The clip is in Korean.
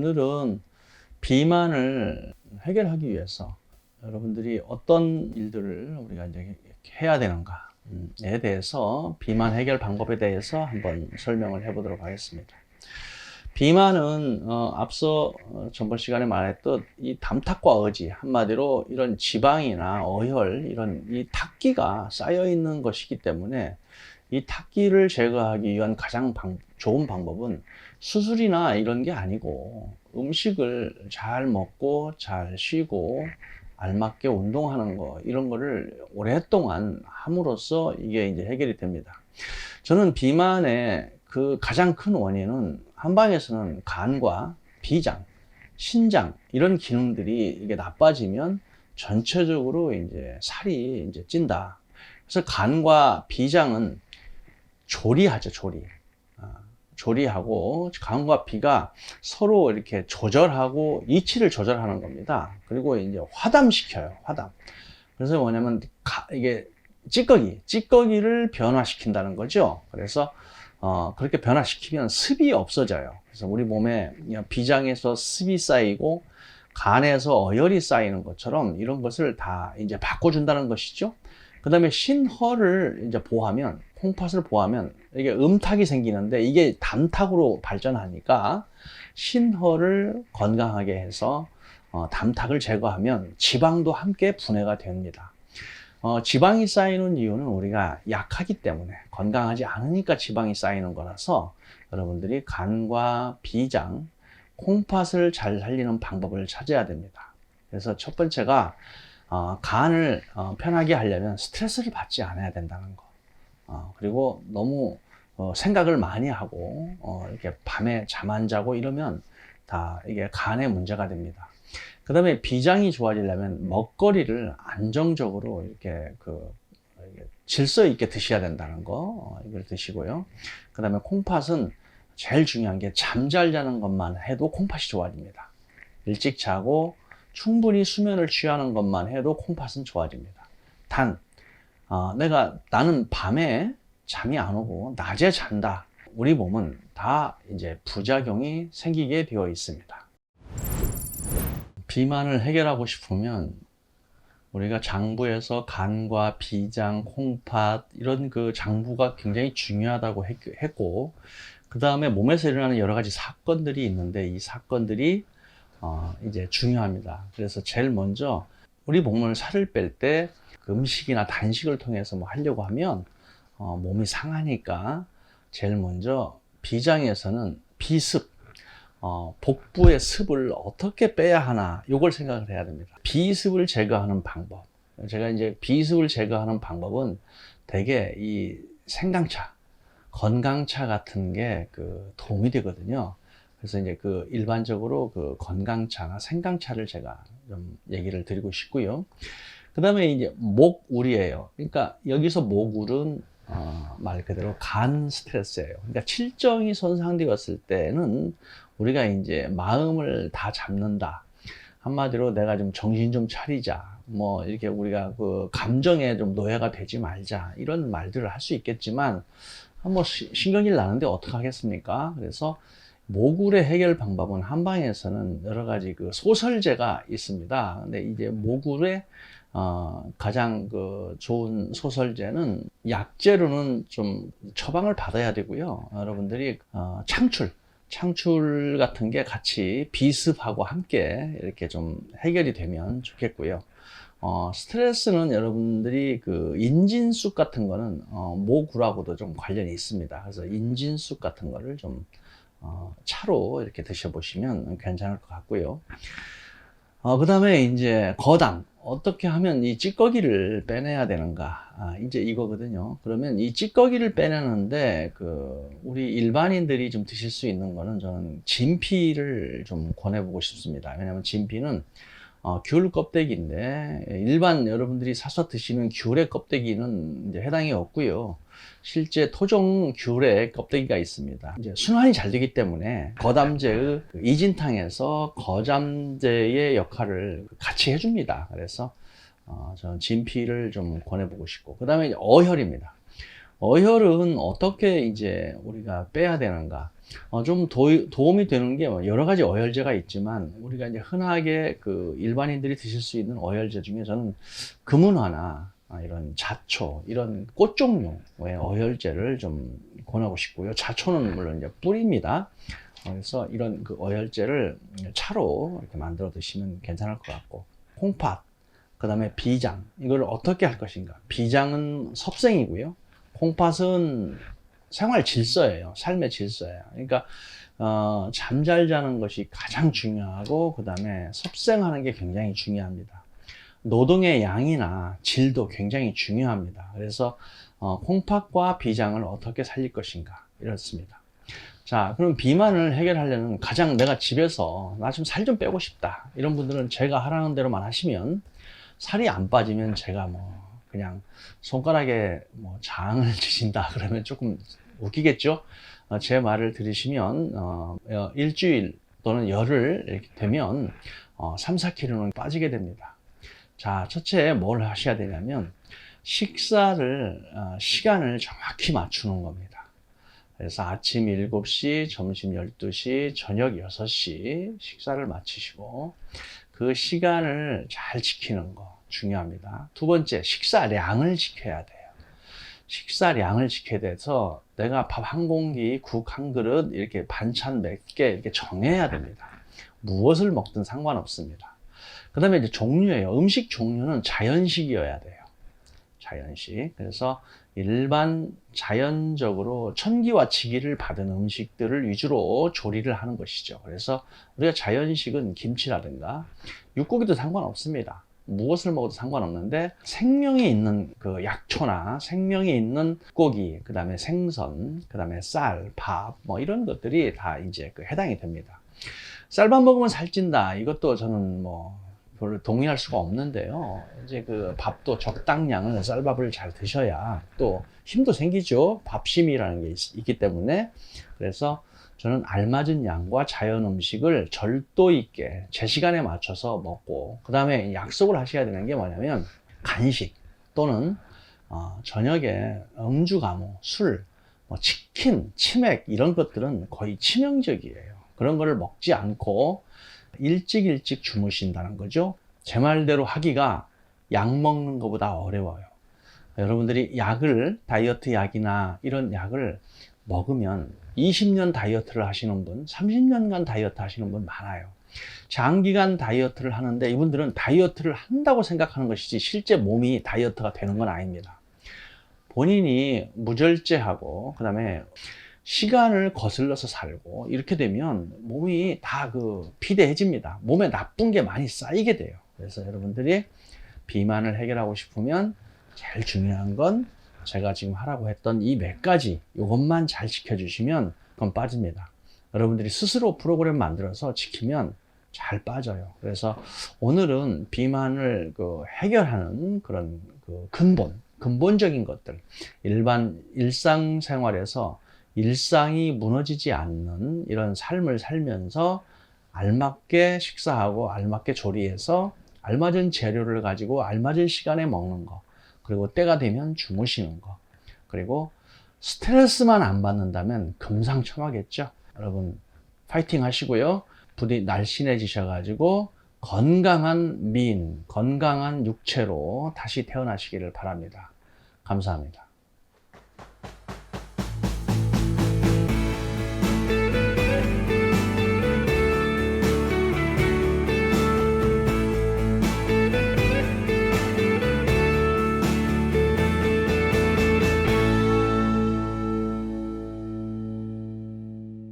오늘은 비만을 해결하기 위해서 여러분들이 어떤 일들을 우리가 이제 해야 되는가에 대해서 비만 해결 방법에 대해서 한번 설명을 해보도록 하겠습니다. 비만은 앞서 전번 시간에 말했던 이 담탁과 어지, 한마디로 이런 지방이나 어혈, 이런 이 탁기가 쌓여 있는 것이기 때문에 이 탁기를 제거하기 위한 가장 좋은 방법은 수술이나 이런 게 아니고 음식을 잘 먹고 잘 쉬고 알맞게 운동하는 거, 이런 거를 오랫동안 함으로써 이게 이제 해결이 됩니다. 저는 비만의 그 가장 큰 원인은 한방에서는 간과 비장, 신장 이런 기능들이 이게 나빠지면 전체적으로 이제 살이 이제 찐다. 그래서 간과 비장은 조리하죠, 조리. 조리하고 간과 비가 서로 이렇게 조절하고 이치를 조절하는 겁니다. 그리고 이제 화담시켜요, 화담. 그래서 뭐냐면 이게 찌꺼기를 변화시킨다는 거죠. 그래서 그렇게 변화시키면 습이 없어져요. 그래서 우리 몸에 비장에서 습이 쌓이고 간에서 어혈이 쌓이는 것처럼 이런 것을 다 이제 바꿔준다는 것이죠. 그 다음에 신허를 이제 보하면, 콩팥을 보하면 이게 음탁이 생기는데 이게 담탁으로 발전하니까 신허를 건강하게 해서 담탁을 제거하면 지방도 함께 분해가 됩니다. 지방이 쌓이는 이유는 우리가 약하기 때문에, 건강하지 않으니까 지방이 쌓이는 거라서 여러분들이 간과 비장, 콩팥을 잘 살리는 방법을 찾아야 됩니다. 그래서 첫 번째가 간을 편하게 하려면 스트레스를 받지 않아야 된다는 거. 그리고 너무 생각을 많이 하고 이렇게 밤에 잠 안 자고 이러면 다 이게 간에 문제가 됩니다. 그 다음에 비장이 좋아지려면 먹거리를 안정적으로 이렇게 질서 있게 드셔야 된다는 거, 이걸 드시고요. 그 다음에 콩팥은 제일 중요한 게 잠 잘 자는 것만 해도 콩팥이 좋아집니다. 일찍 자고 충분히 수면을 취하는 것만 해도 콩팥은 좋아집니다. 단, 나는 밤에 잠이 안 오고 낮에 잔다. 우리 몸은 다 이제 부작용이 생기게 되어 있습니다. 비만을 해결하고 싶으면 우리가 장부에서 간과 비장, 콩팥 이런 그 장부가 굉장히 중요하다고 했고, 그 다음에 몸에서 일어나는 여러 가지 사건들이 있는데 이 사건들이 이제 중요합니다. 그래서 제일 먼저 우리 몸을 살을 뺄 때 음식이나 단식을 통해서 뭐 하려고 하면 몸이 상하니까 제일 먼저 비장에서는 비습, 복부의 습을 어떻게 빼야 하나, 이걸 생각을 해야 됩니다. 비습을 제거하는 방법. 제가 이제 비습을 제거하는 방법은 대개 이 생강차, 건강차 같은 게 도움이 되거든요. 그래서 이제 일반적으로 건강차나 생강차를 제가 좀 얘기를 드리고 싶고요. 그 다음에 이제 목울이에요. 그러니까 여기서 목울은 말 그대로 간 스트레스예요. 그러니까 칠정이 손상되었을 때는 우리가 이제 마음을 다 잡는다. 한마디로 내가 좀 정신 좀 차리자. 뭐 이렇게 우리가 감정에 좀 노예가 되지 말자. 이런 말들을 할 수 있겠지만 뭐 신경질 나는데 어떡하겠습니까? 그래서 모굴의 해결 방법은 한방에서는 여러 가지 소설제가 있습니다. 근데 이제 모굴의 가장 좋은 소설제는 약제로는 좀 처방을 받아야 되고요. 여러분들이 창출 같은 게 같이 비습하고 함께 이렇게 좀 해결이 되면 좋겠고요. 스트레스는 여러분들이 인진쑥 같은 거는 모굴하고도 좀 관련이 있습니다. 그래서 인진쑥 같은 거를 좀 차로 이렇게 드셔보시면 괜찮을 것 같고요. 그 다음에 이제 거담. 어떻게 하면 이 찌꺼기를 빼내야 되는가. 이제 이거거든요. 그러면 이 찌꺼기를 빼내는데, 우리 일반인들이 좀 드실 수 있는 거는 저는 진피를 좀 권해보고 싶습니다. 왜냐면 진피는 귤 껍데기인데, 일반 여러분들이 사서 드시는 귤의 껍데기는 이제 해당이 없고요. 실제 토종 귤의 껍데기가 있습니다. 이제 순환이 잘 되기 때문에 거담제의 이진탕에서 거담제의 역할을 같이 해줍니다. 그래서 저는 진피를 좀 권해보고 싶고, 그 다음에 어혈입니다. 어혈은 어떻게 이제 우리가 빼야 되는가? 좀 도움이 되는 게 여러 가지 어혈제가 있지만, 우리가 이제 흔하게 그 일반인들이 드실 수 있는 어혈제 중에 저는 금은화나 이런 자초, 이런 꽃 종류의 어혈제를 좀 권하고 싶고요. 자초는 물론 이제 뿌리입니다. 그래서 이런 그 어혈제를 차로 이렇게 만들어 드시면 괜찮을 것 같고, 콩팥, 그 다음에 비장, 이걸 어떻게 할 것인가. 비장은 섭생이고요. 콩팥은 생활 질서예요. 삶의 질서예요. 그러니까 잠 잘 자는 것이 가장 중요하고, 그 다음에 섭생하는 게 굉장히 중요합니다. 노동의 양이나 질도 굉장히 중요합니다. 그래서 콩팥과 비장을 어떻게 살릴 것인가, 이렇습니다. 자, 그럼 비만을 해결하려면 가장, 내가 집에서 나 좀 살 좀 빼고 싶다, 이런 분들은 제가 하라는 대로만 하시면, 살이 안 빠지면 제가 그냥 손가락에 장을 지신다 그러면 조금 웃기겠죠? 제 말을 들으시면 일주일 또는 열흘 이렇게 되면 3, 4kg는 빠지게 됩니다. 자, 첫째 뭘 하셔야 되냐면, 식사를 시간을 정확히 맞추는 겁니다. 그래서 아침 7시, 점심 12시, 저녁 6시 식사를 마치시고, 그 시간을 잘 지키는 거 중요합니다. 두 번째, 식사량을 지켜야 돼요. 식사량을 지켜야 돼서 내가 밥 한 공기, 국 한 그릇, 이렇게 반찬 몇 개 이렇게 정해야 됩니다. 무엇을 먹든 상관없습니다. 그 다음에 이제 종류예요. 음식 종류는 자연식이어야 돼요. 자연식. 그래서 일반 자연적으로 천기와 지기를 받은 음식들을 위주로 조리를 하는 것이죠. 그래서 우리가 자연식은 김치라든가 육고기도 상관없습니다. 무엇을 먹어도 상관없는데, 생명이 있는 그 약초나 생명이 있는 고기, 그 다음에 생선, 그 다음에 쌀, 밥, 이런 것들이 다 이제 해당이 됩니다. 쌀밥 먹으면 살찐다, 이것도 저는 별로 동의할 수가 없는데요. 이제 그 밥도 적당량을, 쌀밥을 잘 드셔야 또 힘도 생기죠. 밥심이라는 게 있기 때문에. 그래서 저는 알맞은 양과 자연 음식을 절도 있게 제 시간에 맞춰서 먹고, 그 다음에 약속을 하셔야 되는 게 뭐냐면, 간식 또는 저녁에 음주 가무, 술, 치킨, 치맥, 이런 것들은 거의 치명적이에요. 그런 거를 먹지 않고 일찍 주무신다는 거죠. 제 말대로 하기가 약 먹는 것보다 어려워요. 여러분들이 다이어트 약이나 이런 약을 먹으면 20년 다이어트를 하시는 분, 30년간 다이어트 하시는 분 많아요. 장기간 다이어트를 하는데, 이분들은 다이어트를 한다고 생각하는 것이지 실제 몸이 다이어트가 되는 건 아닙니다. 본인이 무절제하고, 그 다음에 시간을 거슬러서 살고, 이렇게 되면 몸이 다 피대해집니다. 몸에 나쁜 게 많이 쌓이게 돼요. 그래서 여러분들이 비만을 해결하고 싶으면 제일 중요한 건 제가 지금 하라고 했던 이 몇 가지, 이것만 잘 지켜주시면 그건 빠집니다. 여러분들이 스스로 프로그램 만들어서 지키면 잘 빠져요. 그래서 오늘은 비만을 해결하는 그런 근본적인 것들, 일반 일상생활에서 일상이 무너지지 않는 이런 삶을 살면서 알맞게 식사하고 알맞게 조리해서 알맞은 재료를 가지고 알맞은 시간에 먹는 거, 그리고 때가 되면 주무시는 거, 그리고 스트레스만 안 받는다면 금상첨화겠죠. 여러분 파이팅 하시고요. 부디 날씬해지셔가지고 건강한 미인, 건강한 육체로 다시 태어나시기를 바랍니다. 감사합니다.